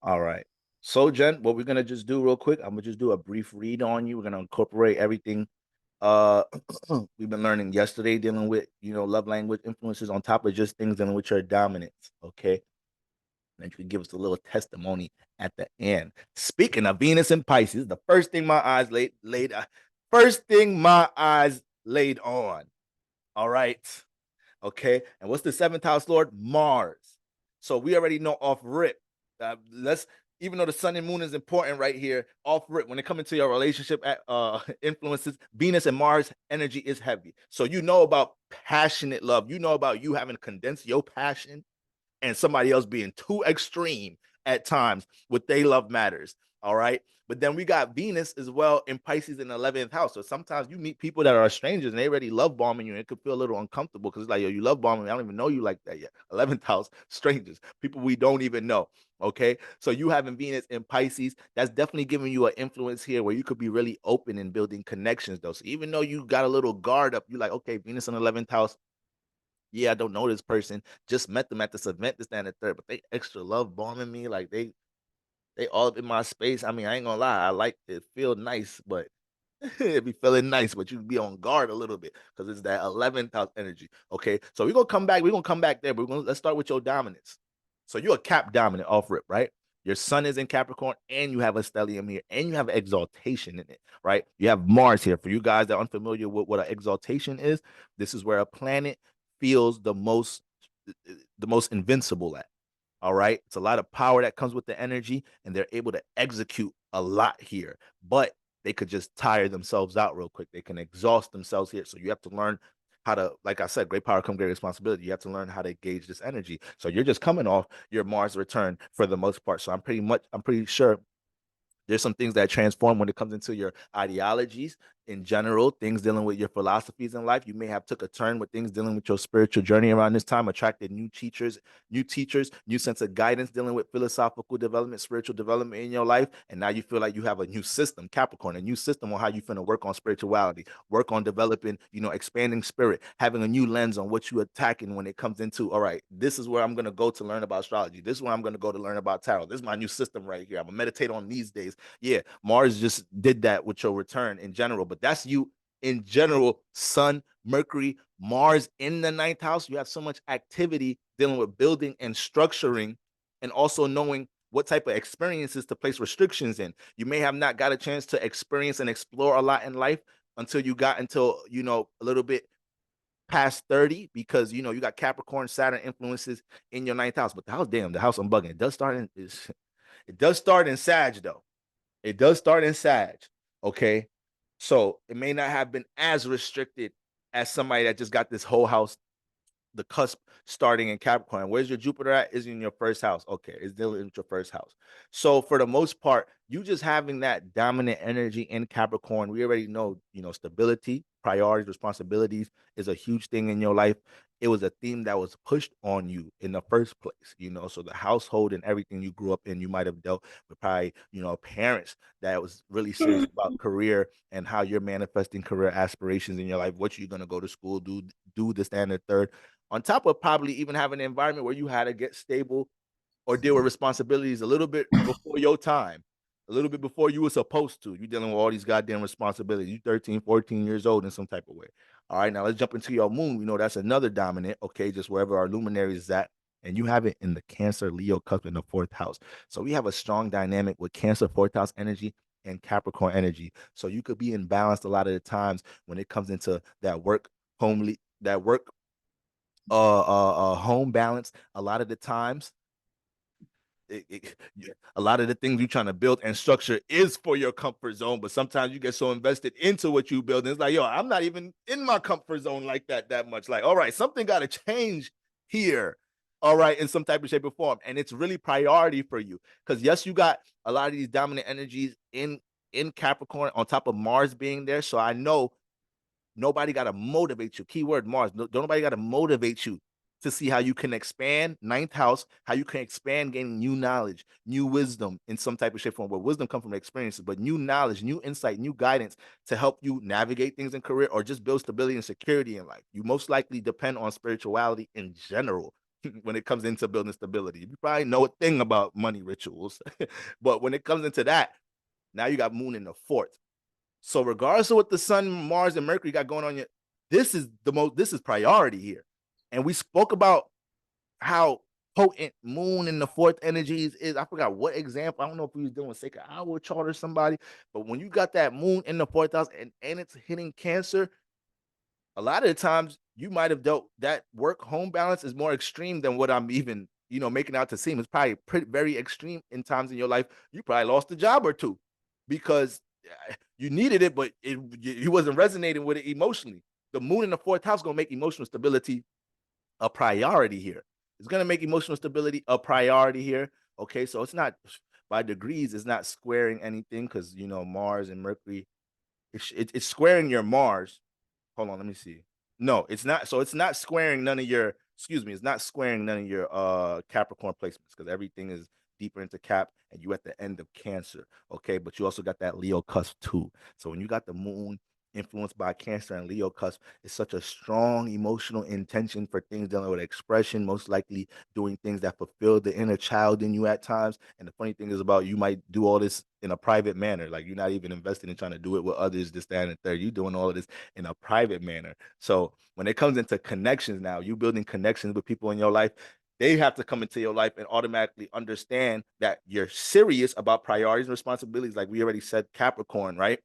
All right. So, Jen, what we're gonna just do real quick, I'm gonna just do a brief read on you. We're gonna incorporate everything uh we've been learning yesterday, dealing with love language influences on top of just things dealing with your dominance. Okay. And you can give us a little testimony at the end. Speaking of Venus and Pisces, the first thing my eyes first thing my eyes laid on. All right. Okay. And what's the seventh house lord? Mars. So we already know off rip. Let's Even though the sun and moon is important right here, off rip, when it comes into your relationship influences, Venus and Mars energy is heavy. So you know about passionate love. You know about you having to condense your passion and somebody else being too extreme at times with they love matters. All right. But then we got Venus as well in Pisces in the 11th house. So sometimes you meet people that are strangers and they already love bombing you, and it could feel a little uncomfortable because it's like, yo, you love bombing me. I don't even know you like that yet. 11th house, strangers, people we don't even know. Okay. So you having Venus in Pisces, that's definitely giving you an influence here where you could be really open and building connections, though. So even though you got a little guard up, you like, okay, Venus in the 11th house, yeah, I don't know this person. Just met them at this event, this, that, and the third, but they extra love bombing me. Like they all up in my space. I mean, I ain't gonna lie, I like it, feel nice, but it be feeling nice, but you be on guard a little bit because it's that 11th house energy. Okay, so we're gonna come back. We're gonna come back there. But let's start with your dominance. So you're a Cap dominant off rip, right? Your sun is in Capricorn, and you have a stellium here, and you have exaltation in it, right? You have Mars here. For you guys that are unfamiliar with what an exaltation is, this is where a planet feels the most invincible at. All right. It's a lot of power that comes with the energy, and they're able to execute a lot here. But they could just tire themselves out real quick. They can exhaust themselves here. So you have to learn how to, like I said, great power comes great responsibility. You have to learn how to gauge this energy. So you're just coming off your Mars return for the most part. So I'm pretty sure there's some things that transform when it comes into your ideologies in general, things dealing with your philosophies in life. You may have took a turn with things dealing with your spiritual journey around this time, attracted new teachers, new sense of guidance dealing with philosophical development, spiritual development in your life. And now you feel like you have a new system, Capricorn, a new system on how you finna work on spirituality, work on developing, expanding spirit, having a new lens on what you're attacking when it comes into, all right, this is where I'm gonna go to learn about astrology. This is where I'm gonna go to learn about tarot. This is my new system right here. I'm gonna meditate on these days. Yeah, Mars just did that with your return in general, but that's you in general. Sun, Mercury, Mars in the ninth house. You have so much activity dealing with building and structuring, and also knowing what type of experiences to place restrictions in. You may have not got a chance to experience and explore a lot in life until you got until a little bit past 30, because you got Capricorn, Saturn influences in your ninth house. But the house I'm bugging. It does start in Sag though. It does start in Sag. Okay. So it may not have been as restricted as somebody that just got this whole house, the cusp starting in Capricorn. Where's your Jupiter at? Is in your first house. Okay, it's dealing with your first house. So for the most part, you just having that dominant energy in Capricorn, we already know, stability, priorities, responsibilities is a huge thing in your life. It was a theme that was pushed on you in the first place, so the household and everything you grew up in, you might have dealt with probably, parents that was really serious about career and how you're manifesting career aspirations in your life, what you're going to go to school, do this, and the third, on top of probably even having an environment where you had to get stable or deal with responsibilities a little bit before your time, a little bit before you were supposed to. You're dealing with all these goddamn responsibilities. You 13, 14 years old in some type of way. All right, now let's jump into your moon. That's another dominant, okay, just wherever our luminaries is at. And you have it in the Cancer, Leo, cusp in the fourth house. So we have a strong dynamic with Cancer, fourth house energy, and Capricorn energy. So you could be imbalanced a lot of the times when it comes into that work, homely, that work home balance. A lot of the times, a lot of the things you're trying to build and structure is for your comfort zone, but sometimes you get so invested into what you build, and it's like, yo, I'm not even in my comfort zone like that much. Like, all right, something got to change here. All right, in some type of shape or form, and it's really priority for you because yes, you got a lot of these dominant energies in Capricorn on top of Mars being there. So I know nobody got to motivate you. Keyword Mars. Don't nobody got to motivate you to see how you can expand ninth house, how you can expand, gaining new knowledge, new wisdom in some type of shape form. Where wisdom comes from experiences, but new knowledge, new insight, new guidance to help you navigate things in career or just build stability and security in life. You most likely depend on spirituality in general when it comes into building stability. You probably know a thing about money rituals, but when it comes into that, now you got moon in the fourth. So regardless of what the sun, Mars, and Mercury got going on, this is priority here. And we spoke about how potent moon in the fourth energies is. I forgot what example. I don't know if we was doing sacred hour chart or somebody, but when you got that moon in the fourth house and it's hitting Cancer, a lot of the times you might have dealt that work home balance is more extreme than what I'm even making out to seem. It's probably very extreme in times in your life. You probably lost a job or two because you needed it, but you wasn't resonating with it emotionally. The moon in the fourth house is going to make emotional stability a priority here. It's going to make emotional stability a priority here. Okay, so it's not by degrees. It's not squaring anything because Mars and Mercury. It's squaring your Mars. Hold on, let me see. No, it's not. So it's not squaring none of your. Excuse me. It's not squaring none of your Capricorn placements because everything is deeper into Cap, and you at the end of Cancer. Okay, but you also got that Leo cusp too. So when you got the moon influenced by Cancer and Leo cusp, it's such a strong emotional intention for things dealing with expression, most likely doing things that fulfill the inner child in you at times. And the funny thing is about you might do all this in a private manner, like you're not even investing in trying to do it with others, this, that, and the third. You're doing all of this in a private manner. So when it comes into connections now, you building connections with people in your life, they have to come into your life and automatically understand that you're serious about priorities and responsibilities. Like we already said, Capricorn, right?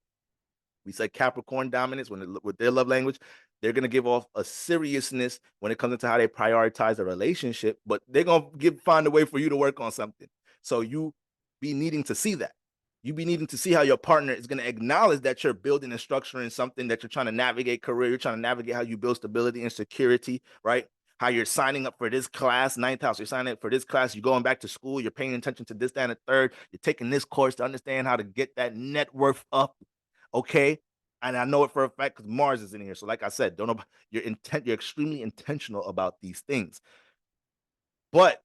We said Capricorn dominance with their love language, they're going to give off a seriousness when it comes into how they prioritize a relationship, but they're going to find a way for you to work on something. So you be needing to see that. You be needing to see how your partner is going to acknowledge that you're building and structuring something, that you're trying to navigate career, you're trying to navigate how you build stability and security, right? How you're signing up for this class, ninth house, you're signing up for this class, you're going back to school, you're paying attention to this, that, and the third, you're taking this course to understand how to get that net worth up, okay? And I know it for a fact because Mars is in here. So like I said, don't know, you're extremely intentional about these things. But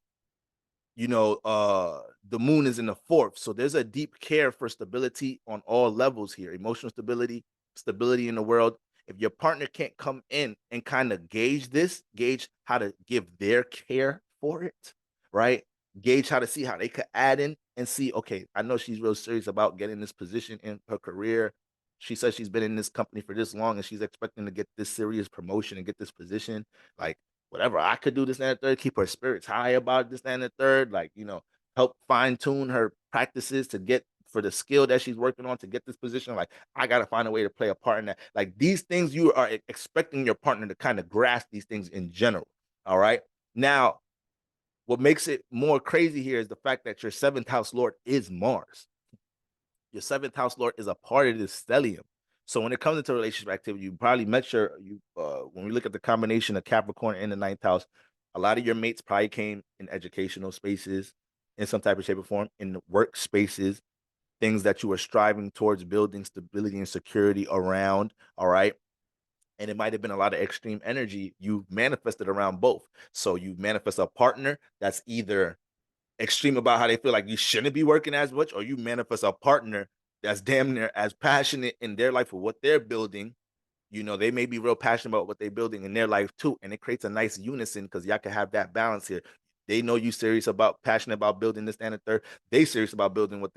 the moon is in the fourth. So there's a deep care for stability on all levels here. Emotional stability, stability in the world. If your partner can't come in and kind of gauge how to give their care for it, right? Gauge how to see how they could add in and see, okay, I know she's real serious about getting this position in her career. She says she's been in this company for this long and she's expecting to get this serious promotion and get this position. Like, whatever I could do, this and the third, keep her spirits high about this and the third, like, help fine tune her practices to get for the skill that she's working on to get this position. Like, I got to find a way to play a part in that. Like, these things, you are expecting your partner to kind of grasp these things in general. All right. Now, what makes it more crazy here is the fact that your seventh house lord is Mars. Your seventh house lord is a part of this stellium. So when it comes into relationship activity, you probably met when we look at the combination of Capricorn in the ninth house, a lot of your mates probably came in educational spaces in some type of shape or form, in the work spaces, things that you were striving towards building stability and security around. All right. And it might have been a lot of extreme energy you manifested around both. So you manifest a partner that's either extreme about how they feel like you shouldn't be working as much, or you manifest a partner that's damn near as passionate in their life for what they're building. They may be real passionate about what they're building in their life too, and it creates a nice unison because y'all can have that balance here. They know you serious about, passionate about building this and the third. They serious about building what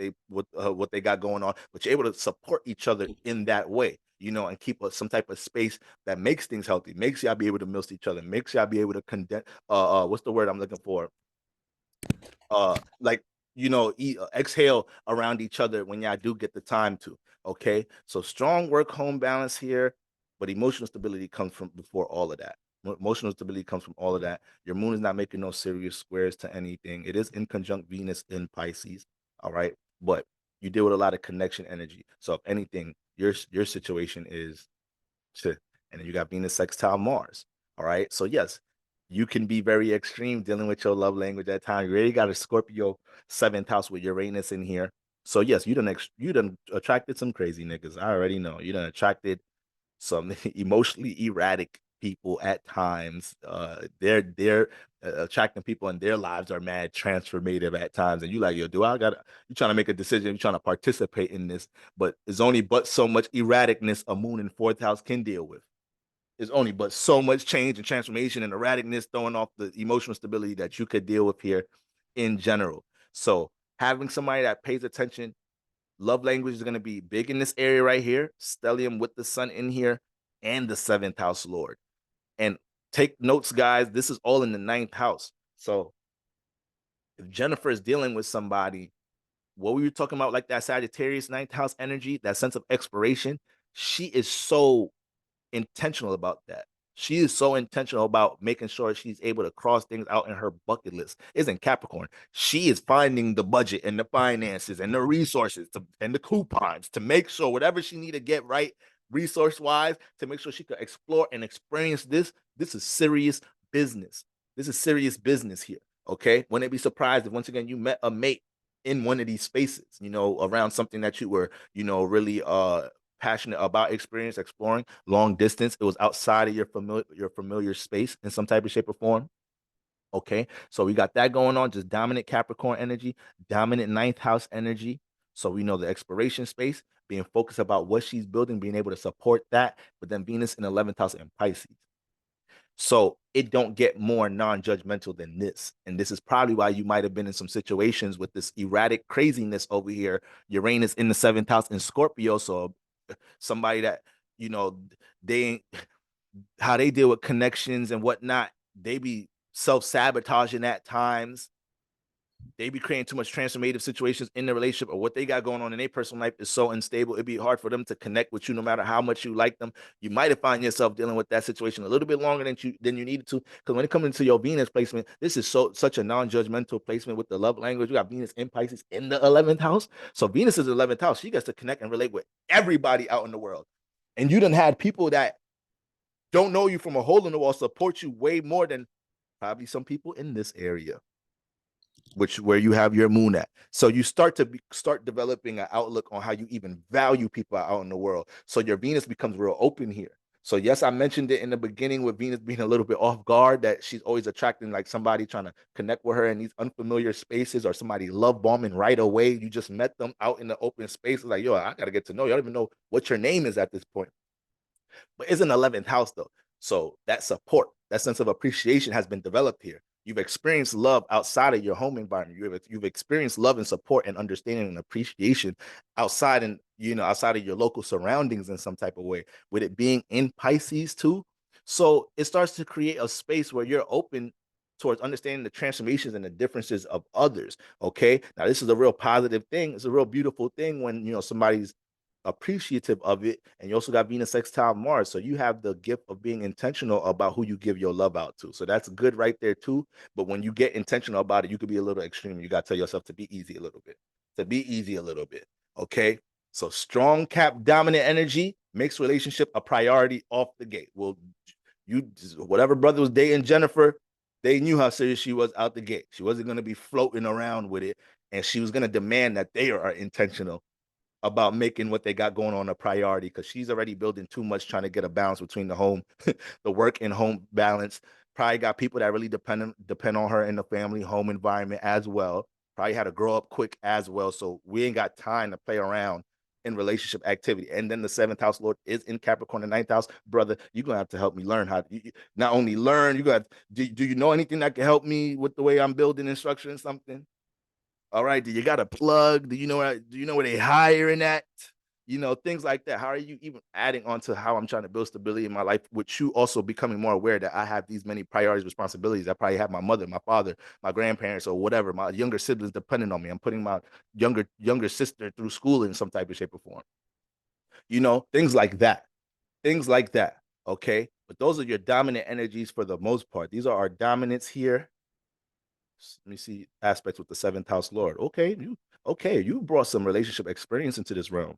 they got going on, but you're able to support each other in that way, and keep some type of space that makes things healthy, makes y'all be able to milk each other, makes y'all be able to condense. What's the word I'm looking for? Like exhale around each other when y'all do get the time to. Okay, so strong work home balance here, but emotional stability comes from before all of that. Emotional stability comes from all of that. Your moon is not making no serious squares to anything. It is in conjunct Venus in Pisces. All right, but you deal with a lot of connection energy. So if anything, your situation is to, and then you got Venus sextile Mars. All right, so yes, you can be very extreme dealing with your love language at times. You already got a Scorpio seventh house with Uranus in here. So yes, you done attracted some crazy niggas. I already know. You done attracted some emotionally erratic people at times. They're attracting people and their lives are mad transformative at times. And you like, yo, you trying to make a decision, you trying to participate in this, but it's only but so much erraticness a moon in fourth house can deal with. There's only but so much change and transformation and erraticness throwing off the emotional stability that you could deal with here in general. So having somebody that pays attention, love language is going to be big in this area right here. Stellium with the sun in here and the 7th house lord. And take notes, guys. This is all in the 9th house. So if Jennifer is dealing with somebody, what we were talking about, like that Sagittarius 9th house energy, that sense of exploration, she is so intentional about that. She is so intentional about making sure she's able to cross things out in her bucket list. Isn't Capricorn? She is finding the budget and the finances and the resources and the coupons to make sure whatever she need to get right resource wise to make sure she could explore and experience this. This is serious business. This is serious business here. Okay. Wouldn't be surprised if once again you met a mate in one of these spaces, around something that you were, really passionate about exploring long distance. It was outside of your familiar space in some type of shape or form. Okay, so we got that going on, just dominant Capricorn energy, dominant 9th house energy. So we know the exploration space, being focused about what she's building, being able to support that, but then Venus in 11th house in Pisces. So it don't get more non-judgmental than this. And this is probably why you might have been in some situations with this erratic craziness over here. Uranus in the 7th house in Scorpio. So somebody that, they how they deal with connections and whatnot, they be self-sabotaging at times. They be creating too much transformative situations in the relationship, or what they got going on in their personal life is so unstable. It'd be hard for them to connect with you no matter how much you like them. You might have found yourself dealing with that situation a little bit longer than you needed to. Because when it comes into your Venus placement, this is such a non-judgmental placement with the love language. You got Venus in Pisces in the 11th house. So Venus is the 11th house. She gets to connect and relate with everybody out in the world. And you done had people that don't know you from a hole in the wall support you way more than probably some people in this area, where you have your moon at. So you start developing an outlook on how you even value people out in the world. So your Venus becomes real open here. So yes, I mentioned it in the beginning with Venus being a little bit off guard, that she's always attracting like somebody trying to connect with her in these unfamiliar spaces, or somebody love bombing right away. You just met them out in the open space. Like, yo, I got to get to know you. I don't even know what your name is at this point. But it's an 11th house though. So that support, that sense of appreciation has been developed here. You've experienced love outside of your home environment. You've experienced love and support and understanding and appreciation outside outside of your local surroundings in some type of way, with it being in Pisces too. So it starts to create a space where you're open towards understanding the transformations and the differences of others. Okay. Now this is a real positive thing. It's a real beautiful thing when, somebody's appreciative of it. And you also got Venus sextile Mars. So you have the gift of being intentional about who you give your love out to. So that's good right there too. But when you get intentional about it, you could be a little extreme. You got to tell yourself to be easy a little bit. Okay. So strong Cap dominant energy makes relationship a priority off the gate. Well, whatever brother was dating Jennifer, they knew how serious she was out the gate. She wasn't going to be floating around with it. And she was going to demand that they are intentional about making what they got going on a priority, because she's already building too much, trying to get a balance between the home, the work and home balance. Probably got people that really depend on her in the family home environment as well. Probably had to grow up quick as well. So we ain't got time to play around in relationship activity. And then the 7th house Lord is in Capricorn, the 9th house. Brother, you're going to have to help me learn how to, not only learn, you're going to, do you know anything that can help me with the way I'm building and structuring something? All right. Do you got a plug? Do you know where they hiring at? Things like that. How are you even adding on to how I'm trying to build stability in my life, with you also becoming more aware that I have these many priorities, responsibilities? I probably have my mother, my father, my grandparents, or whatever, my younger siblings depending on me. I'm putting my younger sister through school in some type of shape or form. Things like that. Things like that. Okay. But those are your dominant energies for the most part. These are our dominants here. Let me see aspects with the 7th house Lord. You brought some relationship experience into this realm.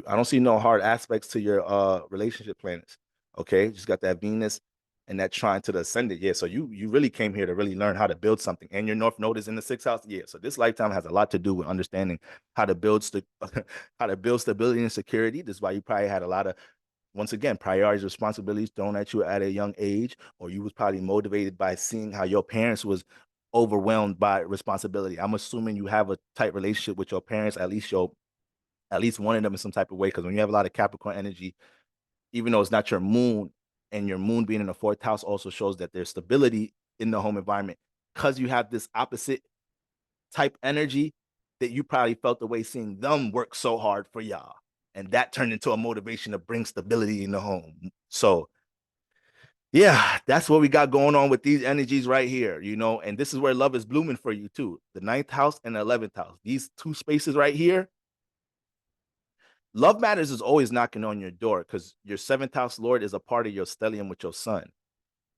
I don't see no hard aspects to your relationship planets. Okay, just got that Venus and that trine to the ascendant. Yeah, so you really came here to really learn how to build something. And your North Node is in the 6th house. Yeah, so this lifetime has a lot to do with understanding how to build how to build stability and security. This is why you probably had a lot of, once again, priorities, responsibilities thrown at you at a young age, or you was probably motivated by seeing how your parents was overwhelmed by responsibility. I'm assuming you have a tight relationship with your parents, at least one of them in some type of way. Because when you have a lot of Capricorn energy, even though it's not your moon, and your moon being in the 4th house also shows that there's stability in the home environment, because you have this opposite type energy, that you probably felt the way seeing them work so hard for y'all, and that turned into a motivation to bring stability in the home. So yeah, that's what we got going on with these energies right here, you know, and this is where love is blooming for you too. The 9th house and the 11th house, these two spaces right here, love matters is always knocking on your door, because your 7th house Lord is a part of your stellium with your sun.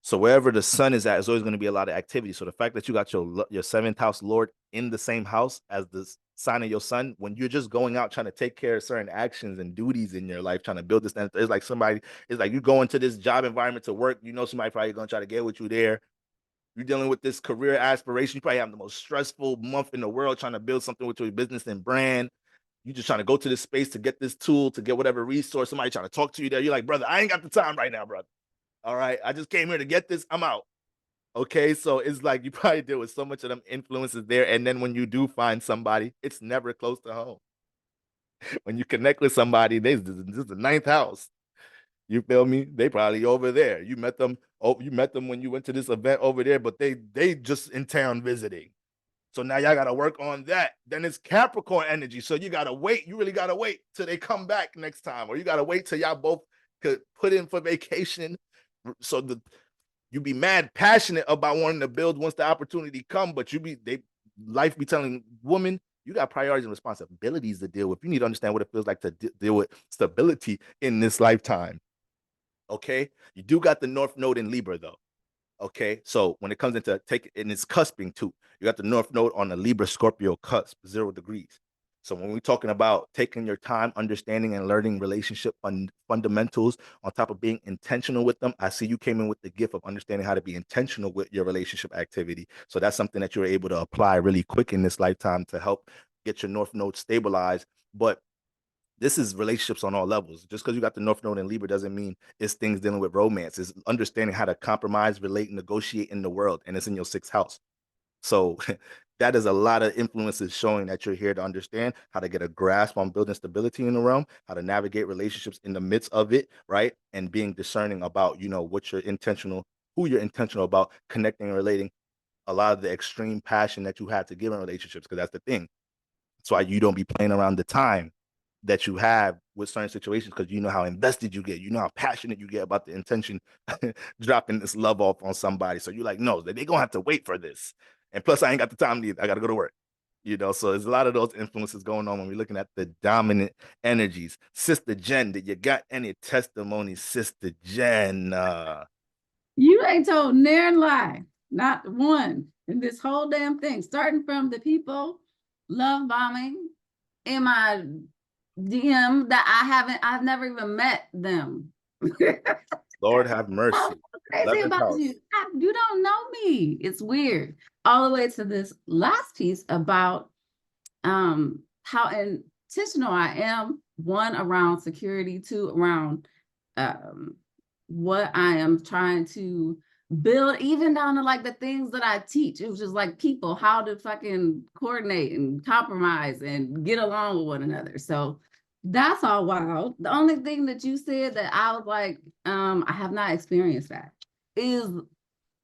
So wherever the sun is at, is always going to be a lot of activity. So the fact that you got your 7th house Lord in the same house as the sign of your sun, when you're just going out trying to take care of certain actions and duties in your life, trying to build this, it's like it's like you go into this job environment to work, you know, somebody probably going to try to get with you there. You're dealing with this career aspiration. You probably have the most stressful month in the world trying to build something with your business and brand. You just trying to go to this space to get this tool, to get whatever resource. Somebody trying to talk to you there. You're like, brother, I ain't got the time right now, brother. All right, I just came here to get this. I'm out. Okay, so it's like you probably deal with so much of them influences there. And then when you do find somebody, it's never close to home. When you connect with somebody, this is the 9th house. You feel me? They probably over there. You met them. Oh, you met them when you went to this event over there, but they just in town visiting. So now y'all gotta work on that. Then it's Capricorn energy. So you gotta wait. You really gotta wait till they come back next time, or you gotta wait till y'all both could put in for vacation. So you be mad passionate about wanting to build once the opportunity come, but life be telling women, you got priorities and responsibilities to deal with. You need to understand what it feels like to deal with stability in this lifetime. Okay, you do got the North Node in Libra though. Okay, so when it comes into and it's cusping too, you got the North Node on the Libra Scorpio cusp, 0 degrees. So when we're talking about taking your time, understanding and learning relationship fundamentals on top of being intentional with them, I see you came in with the gift of understanding how to be intentional with your relationship activity. So that's something that you're able to apply really quick in this lifetime to help get your North Node stabilized. But this is relationships on all levels. Just because you got the North Node in Libra doesn't mean it's things dealing with romance. It's understanding how to compromise, relate, negotiate in the world, and it's in your 6th house. So that is a lot of influences showing that you're here to understand how to get a grasp on building stability in the realm, how to navigate relationships in the midst of it, right? And being discerning about, you know, who you're intentional about connecting and relating. A lot of the extreme passion that you have to give in relationships, because that's the thing. That's why you don't be playing around the time that you have with certain situations, because you know how invested you get, you know how passionate you get about the intention dropping this love off on somebody. So you're like, no, they're gonna have to wait for this. And plus, I ain't got the time either. I gotta go to work. You know, so there's a lot of those influences going on when we're looking at the dominant energies. Sister Jen, did you got any testimony, Sister Jen? You ain't told near lie, not one in this whole damn thing, starting from the people love bombing in my DM that I've never even met them. Lord have mercy. Crazy about you. You don't know me. It's weird. All the way to this last piece about how intentional I am, one around security, two around what I am trying to build, even down to like the things that I teach. It was just like people, how to fucking coordinate and compromise and get along with one another. So that's all wild. The only thing that you said that I was like, I have not experienced that, is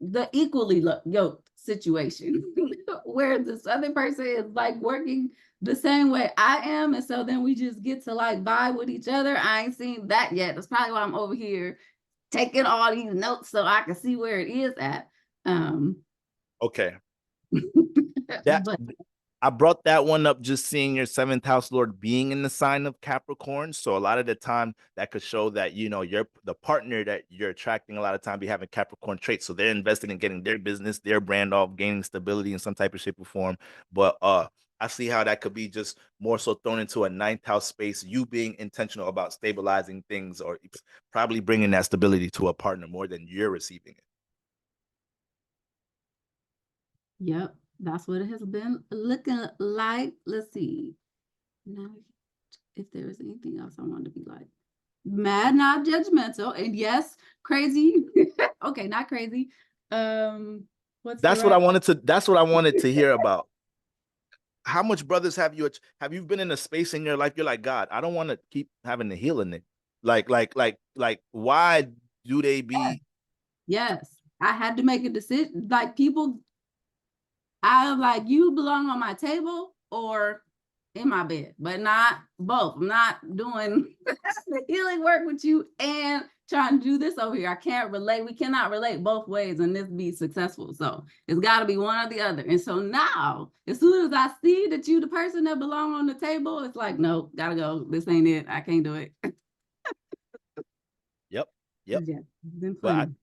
the equally yoked situation where this other person is like working the same way I am. And so then we just get to like vibe with each other. I ain't seen that yet. That's probably why I'm over here taking all these notes so I can see where it is at. Okay. That but I brought that one up just seeing your 7th house Lord being in the sign of Capricorn. So a lot of the time that could show that, you know, the partner that you're attracting a lot of time be having Capricorn traits. So they're invested in getting their business, their brand off, gaining stability in some type of shape or form. But I see how that could be just more so thrown into a 9th house space, you being intentional about stabilizing things, or probably bringing that stability to a partner more than you're receiving it. Yep, that's what it has been looking like. Let's see. Now, if there is anything else I want to be like, mad, not judgmental, and yes, crazy. Okay, not crazy. That's what I wanted to. That's what I wanted to hear about. How much brothers have you been in a space in your life? You're like, God, I don't want to keep having to heal in it. Why do they be? Yes, I had to make a decision. Like people, I'm like, you belong on my table or in my bed, but not both. I'm not doing the healing work with you and trying to do this over here. I can't relate. We cannot relate both ways and this be successful. So it's got to be one or the other. And so now, as soon as I see that you the person that belong on the table, it's like, no, gotta go. This ain't it. I can't do it. Yep. Yeah, it's been But funny.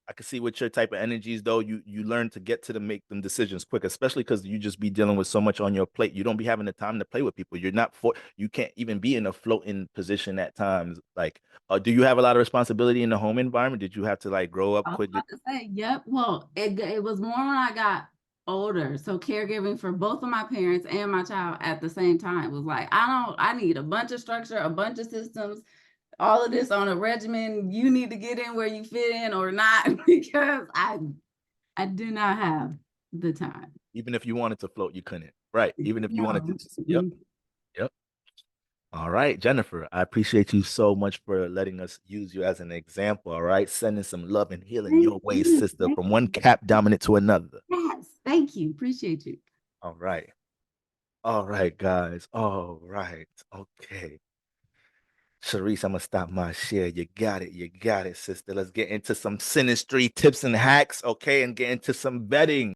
I can see with your type of energies though, you learn to get to them, make them decisions quick, especially because you just be dealing with so much on your plate. You don't be having the time to play with people. You're not you can't even be in a floating position at times. Like, do you have a lot of responsibility in the home environment? Did you have to like grow up I was quick? about to say, yep. Well, it was more when I got older. So caregiving for both of my parents and my child at the same time was like, I need a bunch of structure, a bunch of systems, all of this on a regimen. You need to get in where you fit in or not, because I do not have the time. Even if you wanted to float, you couldn't. Right. Even if you wanted to No. just, yep. Yep. All right, Jennifer, I appreciate you so much for letting us use you as an example. All right, sending some love and healing Thank your way, you. sister, Thank from one you. cap dominant to another. Yes. Thank you. Appreciate you. All right. All right, guys. All right. Okay. Sharice, I'm gonna stop my share. You got it. You got it, sister. Let's get into some sinistry tips and hacks, okay, and get into some vetting.